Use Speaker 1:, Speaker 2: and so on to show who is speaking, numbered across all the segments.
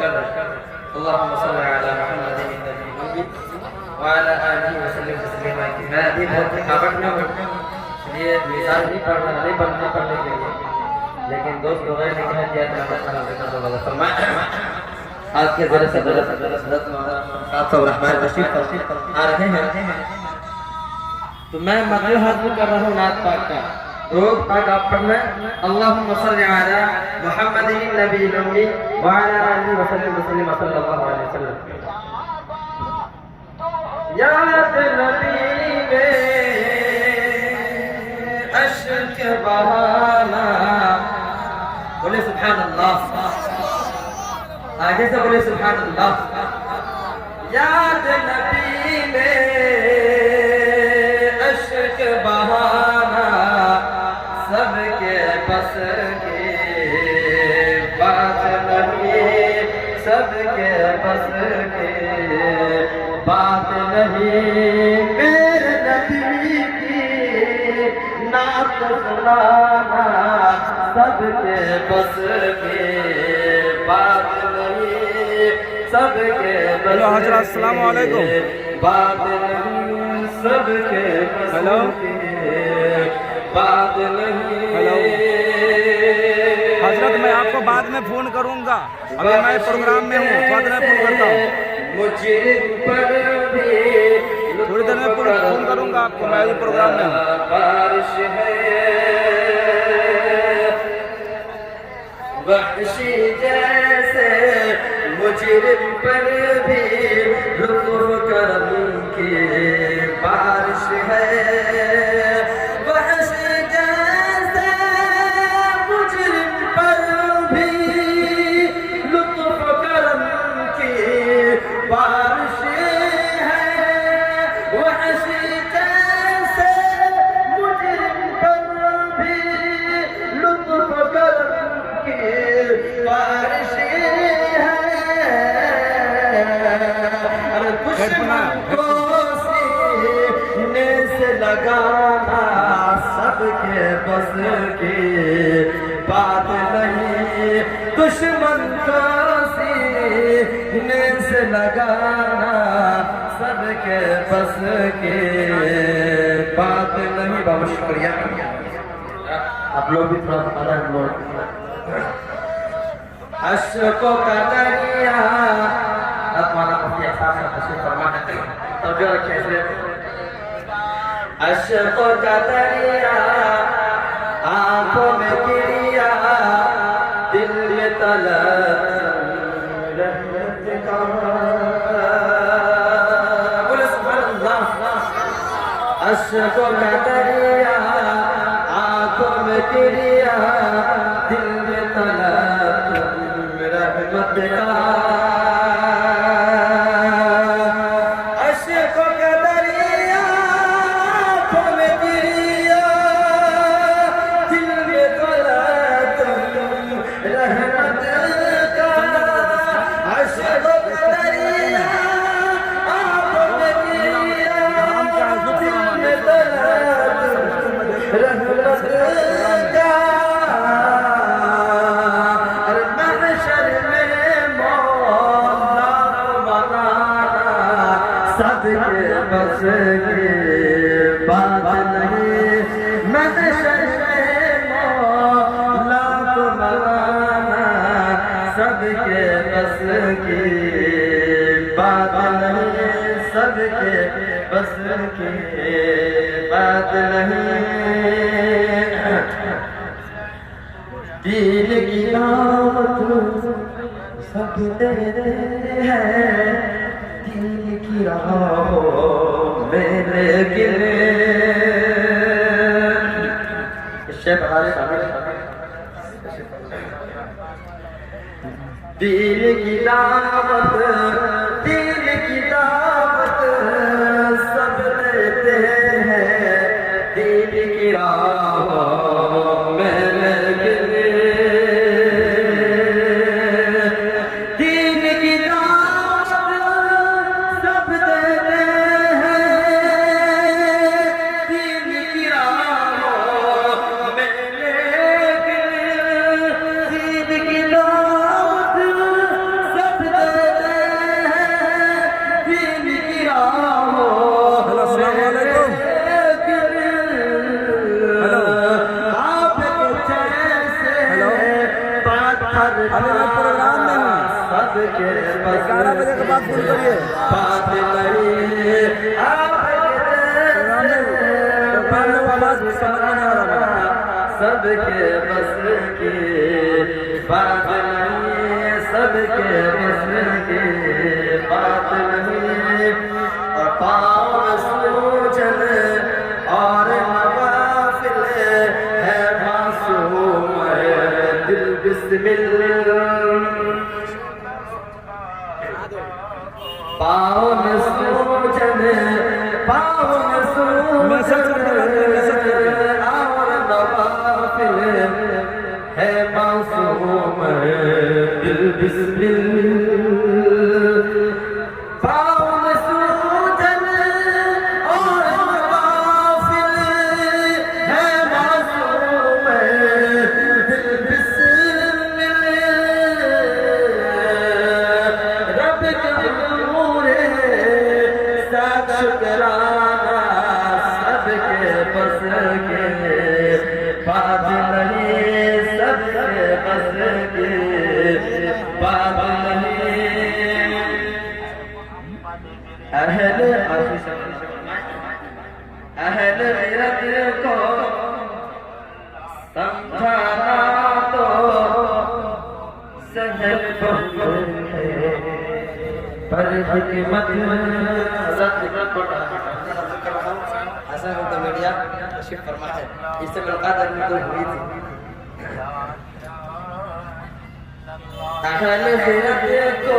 Speaker 1: कर रहे हैं। अल्लाहुम्मा सल्ली अला मुहम्मदिन नबी व अला आलिहि व सल्लिम तस्लीमा। मैं अभी बहुत थकावट में हूँ, इसलिए मिसाल नहीं बनना पढ़ने के लिए, लेकिन दोस्त लोग ने कह दिया तो मैं खाना फरमाया। आज के जरा से हज़रत रहमान रशीद आ रहे हैं, तो मैं मदद हासिल कर रहा हूँ नात पाक का। रोज पाक आप पढ़ना, अल्लाहुम्मा सल्ली अला मुहम्मदिन नबी नबी व अला आलिहि व सल्लिम सल्लल्लाहु अलैहि वसल्लम। याद नबी में अश्क बहाना, बोले सुभान अल्लाह, आगे से बोले सुभान अल्लाह। याद नबी में अश्क बहाना, सबके बस के बात नहीं, सबके बस के बात नहीं। मेरे नबी की नात सुनाना, सबके बस के बात नहीं, सबके बस के
Speaker 2: अस्सलाम वालेकुम
Speaker 1: बात नहीं, सबके बस के बात नहीं।
Speaker 2: हेलो हजरत, मैं आपको बाद में फोन करूंगा, अभी मैं प्रोग्राम में हूँ, बाद में फोन करता हूँ। थोड़ी देर में फोन करूंगा आपको, मैं अभी प्रोग्राम में हूँ।
Speaker 1: बारिश है वहशी जैसे मुजरिम पर भी रुतब करम की बारिश है। वहशी जैसे मुजरिम पर भी रुतब करम की बारिश है। वहशी जैसे मुजरिम पर भी रुतब करम बारिश है। अरे दुश्मन को सीने से लगाना, सबके बस की बात नहीं। दुश्मन को सीने से लगाना, सबके बस की बात नहीं। बहुत शुक्रिया, आप लोग भी थोड़ा बता रहे हैं। लोग अश्कों का दरिया, माना मुफ्ती एहसान साहब तशरीफ फरमा है, तवज्जो रखिए इसलिए। अश्कों का दरिया आंखों में गिरिया, दिल में तलब रहमत का, बोले सुभान अल्लाह। अश्कों का दरिया आंखों में गिरिया, दिल में तलब रहमत का। अश्कों का दरिया आंखों में गिरिया, दिल में तलब रहमत का। अश्कों का दरिया आंखों में गिरिया, दिल में तलब रहमत का। सबके बस की बात नहीं। महशर में मौला को मनाना, सबके बस की बात नहीं। सबके बस की बात नहीं। दीन की दावत सब देते हैं, दीन की राहों मेरे गिरे। शेख हमारे शामिल दीन की दावत, दीन की दावत सब देते हैं, दीन की राहों मेरे गिरे। सब
Speaker 2: अभी मैं प्रोग्राम में हूँ,
Speaker 1: सबके बस
Speaker 2: 11 बजे के बाद फोन करिए।
Speaker 1: बात नहीं
Speaker 2: प्रोग्राम में वो आवाज समझ में नहीं आ रहा है।
Speaker 1: सबके बस की बात नहीं, सबके बस की बात नहीं। और पाँव सूजन और नवाफिल है मासूम दिल बिस्मिल्लाह। पाँव सूजन पाँव सूजन और नवाफिल है मासूम दिल बिस्मिल्लाह। पाँव सूजन और नवाफिल है मासूम दिल बिस्मिल्लाह। रब के नूरे साथ शुकराना सबके बस के बात नहीं, सबके बस के बात नहीं। अहल गैरत को समझाना तो सहल बहुत है, पर हिकमत ऐसा होता मीडिया शिफ्ट फरमा है। इससे मुलाकात बिल्कुल हुई थी। अहल गैरत को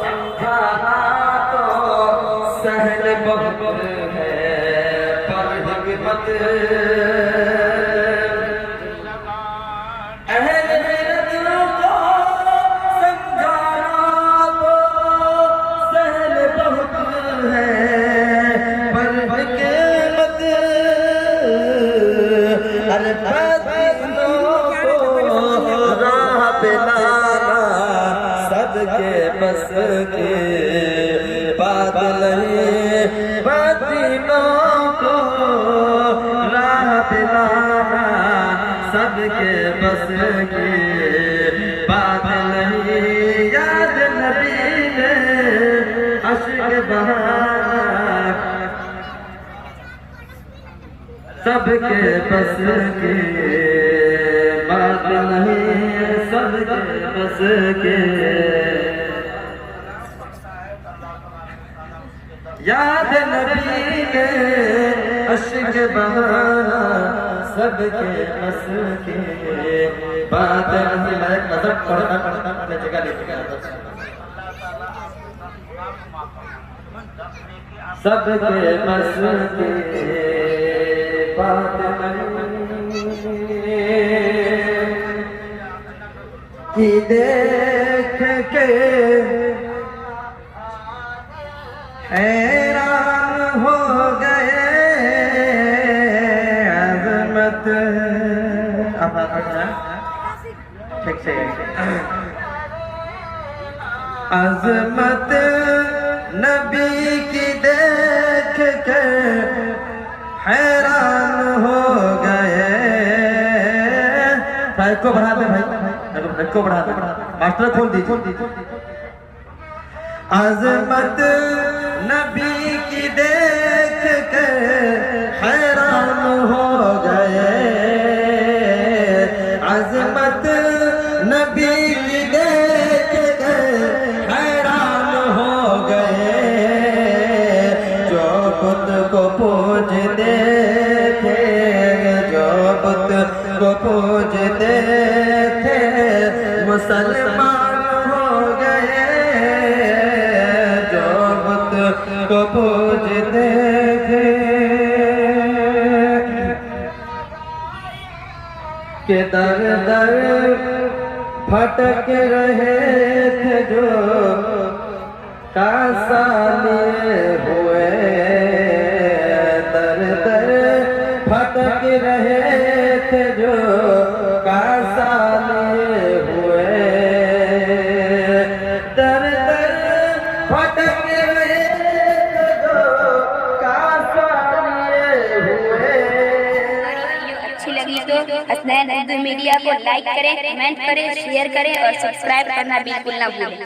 Speaker 1: समझाना तो सहल बहुत है, पर हिकमत अहल गैरत को समझाना तो सहल बहुत है, पर हिकमत अरे बातिलों को राह पे लाना सबके बस के बात नहीं। बातिलों को राह पे लाना सबके बस की बात नहीं। याद नबी ने अश्क बहाना सबके बस की बात नहीं, सबके बस के। याद नबी ने अश्क बहाना सबके बस के बात नहीं। मैं नजर पढ़ता अपने जगह लेके गया सबके बस के बात कि देख के हैरान हो गए अज़मत। ठीक से अज़मत नबी की देख के हैरान हो गए। भाई को बढ़ा दे, भाई को बढ़ा दे, मास्टर खोल दीजिए। अज़मत नबी की देख के हैरान हो गए। अज़मत नबी की देख के हैरान हो गए। जो बुत को पूजते थे, जो बुत को पूजते थे मुसलमान हो गए। जो बुत को पूजते थे के दर दर भटक रहे थे जो कासा लिए हुए। दर दर भटक रहे थे जो कासा लिए हुए। दर दर भटक रहे थे जो कासा लिए हुए।
Speaker 3: अच्छी लगी तो नए मीडिया को लाइक करें, कमेंट करें, शेयर करें और सब्सक्राइब करना बिल्कुल ना भूलें।